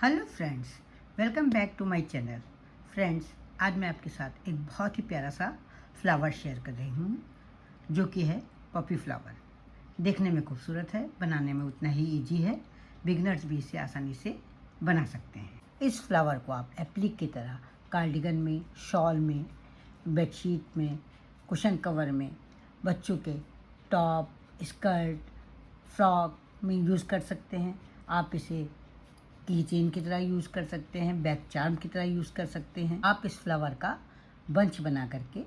Hello friends, welcome back to my channel. Friends, आज मैं आपके साथ एक बहुत ही प्यारा सा फ्लावर शेयर कर रही हूँ जो कि है पपी फ्लावर। देखने में खूबसूरत है, बनाने में उतना ही इजी है। बिगनर्स भी इसे आसानी से बना सकते हैं। इस फ्लावर को आप एप्लिक की तरह कार्डिगन में, शॉल में, बेडशीट में, कुशन कवर में, बच्चों के टॉप, स्कर्ट, फ्रॉक में यूज़ कर सकते हैं। आप इसे की चेन की तरह यूज़ कर सकते हैं, बैक चार्म की तरह यूज़ कर सकते हैं। आप इस फ्लावर का बंच बना करके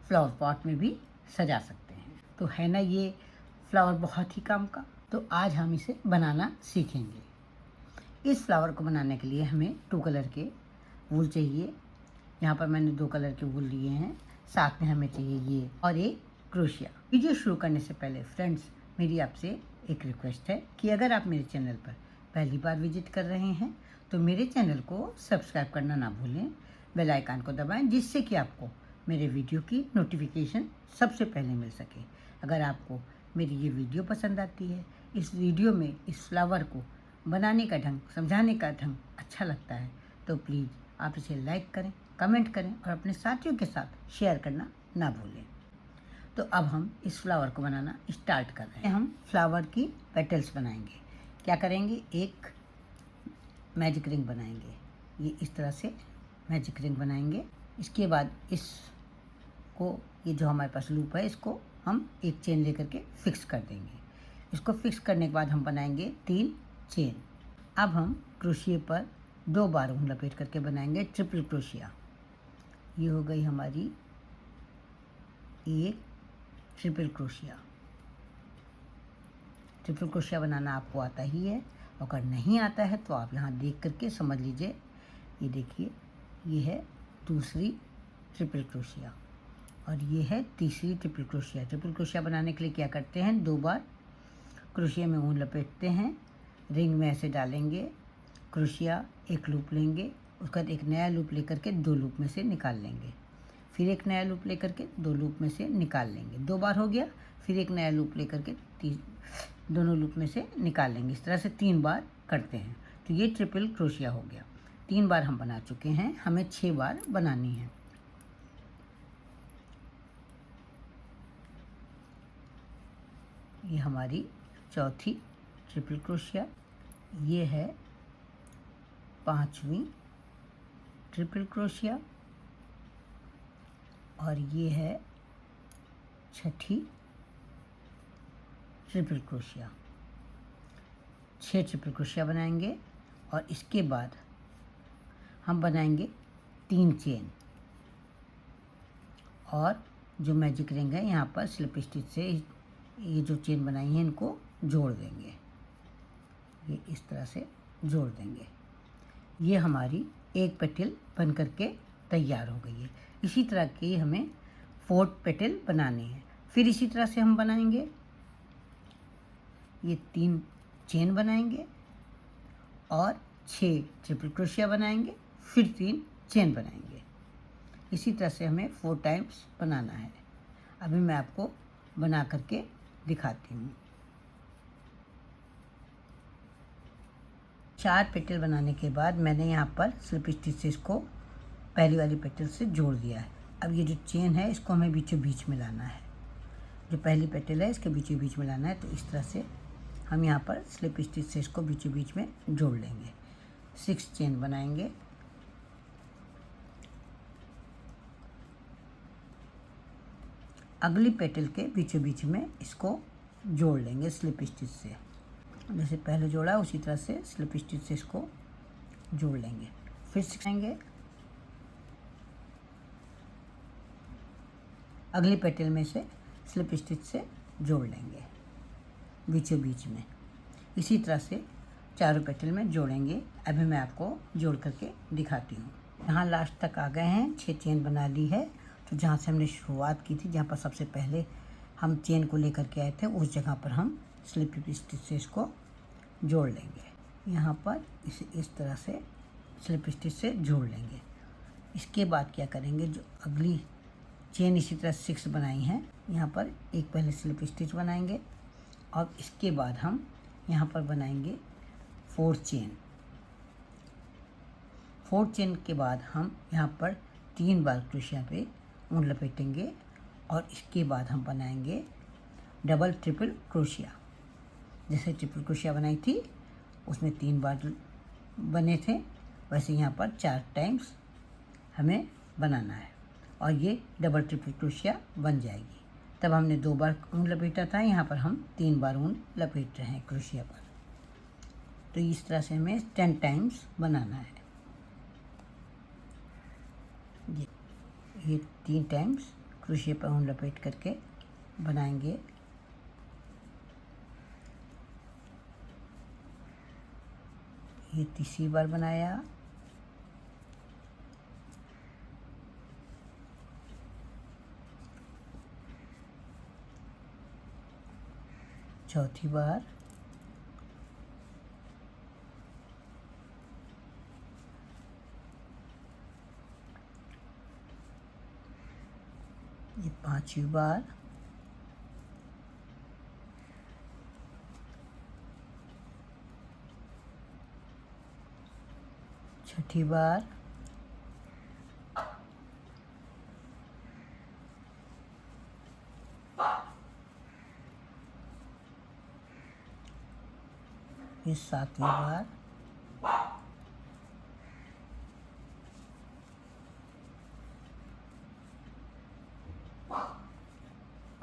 फ्लावर पॉट में भी सजा सकते हैं। तो है ना ये फ्लावर बहुत ही काम का। तो आज हम इसे बनाना सीखेंगे। इस फ्लावर को बनाने के लिए हमें 2 कलर के वूल चाहिए। यहाँ पर मैंने 2 कलर के वूल लिए हैं। साथ में हमें चाहिए ये और एक क्रोशिया। वीडियो शुरू करने से पहले फ्रेंड्स, मेरी आपसे एक रिक्वेस्ट है कि अगर आप मेरे चैनल पर पहली बार विजिट कर रहे हैं तो मेरे चैनल को सब्सक्राइब करना ना भूलें, बेल आइकन को दबाएं जिससे कि आपको मेरे वीडियो की नोटिफिकेशन सबसे पहले मिल सके। अगर आपको मेरी ये वीडियो पसंद आती है, इस वीडियो में इस फ्लावर को बनाने का ढंग, समझाने का ढंग अच्छा लगता है तो प्लीज़ आप इसे लाइक करें, कमेंट करें और अपने साथियों के साथ शेयर करना ना भूलें। तो अब हम इस फ्लावर को बनाना स्टार्ट कर रहे हैं। हम फ्लावर की पेटल्स बनाएंगे। क्या करेंगे, एक मैजिक रिंग बनाएंगे। ये इस तरह से मैजिक रिंग बनाएंगे। इसके बाद इसको, ये जो हमारे पास लूप है, इसको हम एक चेन लेकर के फिक्स कर देंगे। इसको फिक्स करने के बाद हम बनाएंगे 3 चेन। अब हम क्रोशिया पर 2 बार ऊन लपेट करके बनाएंगे ट्रिपल क्रोशिया। ये हो गई हमारी एक ट्रिपल क्रोशिया। ट्रिपल क्रोशिया बनाना आपको आता ही है, अगर नहीं आता है तो आप यहाँ देख करके समझ लीजिए। ये देखिए, ये है दूसरी ट्रिपल क्रोशिया और ये है तीसरी ट्रिपल क्रोशिया। ट्रिपल क्रोशिया बनाने के लिए क्या करते हैं, 2 बार क्रोशिया में ऊन लपेटते हैं, रिंग में ऐसे डालेंगे, क्रोशिया एक लूप लेंगे, उसके बाद एक नया लूप लेकर के 2 लूप में से निकाल लेंगे, फिर एक नया लूप लेकर के 2 लूप में से निकाल लेंगे। 2 बार हो गया, फिर एक नया लूप लेकर के दोनों लूप में से निकाल लेंगे। इस तरह से 3 बार करते हैं तो ये ट्रिपल क्रोशिया हो गया। 3 बार हम बना चुके हैं, हमें 6 बार बनानी है। ये हमारी चौथी ट्रिपल क्रोशिया, ये है 5वीं ट्रिपल क्रोशिया और ये है 6ठी ट्रिपल क्रोशिया। 6 ट्रिपल क्रोशिया बनाएंगे और इसके बाद हम बनाएंगे 3 चेन और जो मैजिक रिंग है यहाँ पर स्लिप स्टिच से ये जो चेन बनाई है इनको जोड़ देंगे। ये इस तरह से जोड़ देंगे। ये हमारी एक पेटल बन करके तैयार हो गई है। इसी तरह की हमें 4 पेटल बनानी है। फिर इसी तरह से हम बनाएंगे, ये 3 चेन बनाएंगे और 6 ट्रिपल क्रोशिया बनाएंगे, फिर 3 चेन बनाएंगे। इसी तरह से हमें 4 टाइम्स बनाना है। अभी मैं आपको बना करके दिखाती हूँ। 4 पेटल बनाने के बाद मैंने यहाँ पर स्लिप स्टिच से इसको पहली वाली पेटल से जोड़ दिया है। अब ये जो चेन है इसको हमें बीचों बीच में लाना है। जो पहली पेटल है इसके बीचों बीच में लाना है। तो इस तरह से हम यहाँ पर स्लिप स्टिच से इसको बीचों बीच में जोड़ लेंगे। 6 चेन बनाएंगे। अगली पेटल के बीचों बीच में इसको जोड़ लेंगे स्लिप स्टिच से। जैसे पहले जोड़ा उसी तरह से स्लिप स्टिच से इसको जोड़ लेंगे। फिर सिखाएंगे, अगली पेटल में से स्लिप स्टिच से जोड़ लेंगे बीचों बीच में। इसी तरह से चारों पेटल में जोड़ेंगे। अभी मैं आपको जोड़ करके दिखाती हूँ। यहाँ लास्ट तक आ गए हैं, 6 चेन बना ली है। तो जहाँ से हमने शुरुआत की थी, जहाँ पर सबसे पहले हम चेन को लेकर के आए थे, उस जगह पर हम स्लिप स्टिच से इसको जोड़ लेंगे। यहाँ पर इसे इस तरह से स्लिप स्टिच से जोड़ लेंगे। इसके बाद क्या करेंगे, जो अगली चेन इसी तरह 6 बनाई हैं, यहाँ पर एक पहले स्लिप स्टिच बनाएंगे और इसके बाद हम यहाँ पर बनाएंगे 4 चेन। 4 चेन के बाद हम यहाँ पर 3 बार क्रोशिया पे ऊन लपेटेंगे और इसके बाद हम बनाएंगे डबल ट्रिपल क्रोशिया। जैसे ट्रिपल क्रोशिया बनाई थी उसमें 3 बार बने थे, वैसे यहाँ पर 4 टाइम्स हमें बनाना है और ये डबल ट्रिपल क्रोशिया बन जाएगी। तब हमने 2 बार ऊन लपेटा था, यहाँ पर हम 3 बार ऊन लपेट रहे हैं क्रोशिया पर। तो इस तरह से हमें 10 टाइम्स बनाना है। ये 3 टाइम्स क्रोशिया पर ऊन लपेट करके बनाएंगे। ये तीसरी बार बनाया, चौथी बार, ये 5वीं बार, छठी बार, ये 7वीं बार,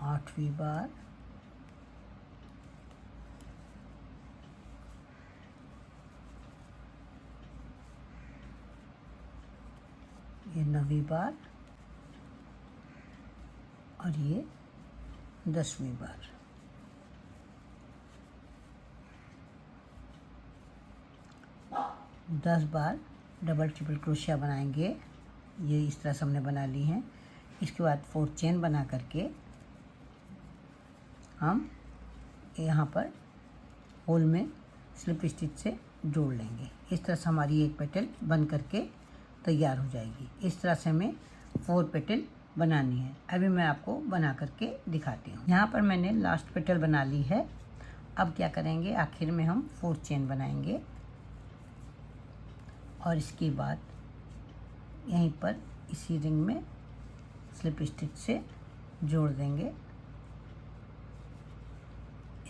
8वीं बार, ये 9वीं बार और ये 10वीं बार। दस बार डबल ट्रिपल क्रोशिया बनाएंगे। ये इस तरह से हमने बना ली हैं। इसके बाद 4 चेन बना करके हम यहाँ पर होल में स्लिप स्टिच से जोड़ लेंगे। इस तरह से हमारी एक पेटल बन करके तैयार हो जाएगी। इस तरह से हमें 4 पेटल बनानी है। अभी मैं आपको बना करके दिखाती हूँ। यहाँ पर मैंने लास्ट पेटल बना ली है। अब क्या करेंगे, आखिर में हम 4 चेन बनाएंगे और इसके बाद यहीं पर इसी रिंग में स्लिप स्टिच से जोड़ देंगे।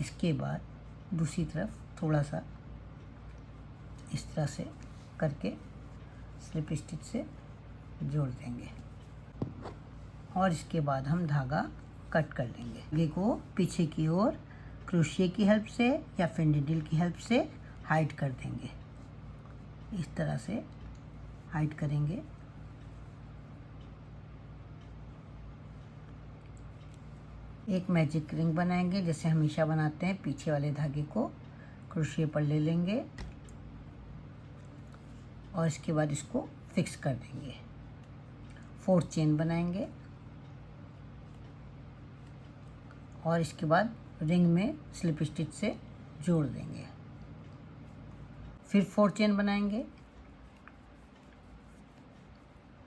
इसके बाद दूसरी तरफ थोड़ा सा इस तरह से करके स्लिप स्टिच से जोड़ देंगे और इसके बाद हम धागा कट कर लेंगे। धागे को पीछे की ओर क्रोशिया की हेल्प से या फिर नीडल की हेल्प से हाइड कर देंगे। इस तरह से हाइड करेंगे। एक मैजिक रिंग बनाएंगे जैसे हमेशा बनाते हैं। पीछे वाले धागे को क्रोशिया पर ले लेंगे और इसके बाद इसको फिक्स कर देंगे। 4 चेन बनाएंगे और इसके बाद रिंग में स्लिप स्टिच से जोड़ देंगे। फिर 4 चेन बनाएंगे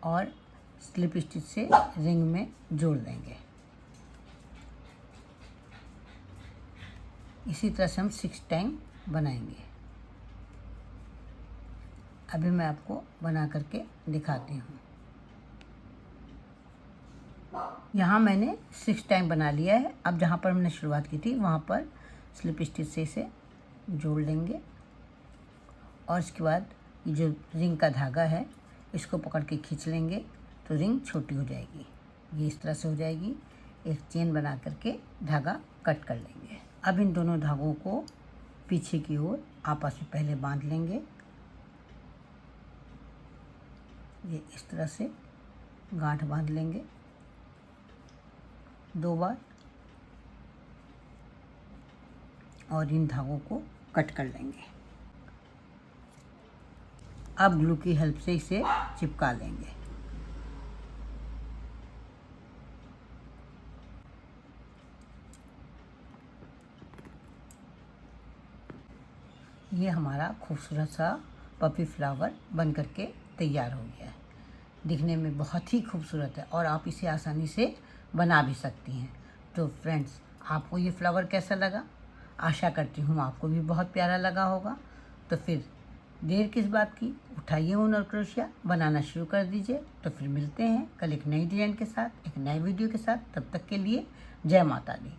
और स्लिप स्टिच से रिंग में जोड़ देंगे। इसी तरह से हम 6 टाइम बनाएंगे। अभी मैं आपको बना करके दिखाती हूँ। यहाँ मैंने 6 टाइम बना लिया है। अब जहाँ पर हमने शुरुआत की थी वहाँ पर स्लिप स्टिच से इसे जोड़ लेंगे और इसके बाद ये जो रिंग का धागा है इसको पकड़ के खींच लेंगे तो रिंग छोटी हो जाएगी। ये इस तरह से हो जाएगी। एक चेन बना करके धागा कट कर लेंगे। अब इन दोनों धागों को पीछे की ओर आपस में पहले बांध लेंगे। ये इस तरह से गांठ बांध लेंगे 2 बार और इन धागों को कट कर लेंगे। अब ग्लू की हेल्प से इसे चिपका लेंगे। ये हमारा खूबसूरत सा पपी फ्लावर बन करके तैयार हो गया है। दिखने में बहुत ही खूबसूरत है और आप इसे आसानी से बना भी सकती हैं। तो फ्रेंड्स, आपको ये फ्लावर कैसा लगा? आशा करती हूँ आपको भी बहुत प्यारा लगा होगा। तो फिर देर किस बात की, उठाइए ऊन और क्रोशिया, बनाना शुरू कर दीजिए। तो फिर मिलते हैं कल एक नई डिजाइन के साथ, एक नए वीडियो के साथ। तब तक के लिए जय माता दी।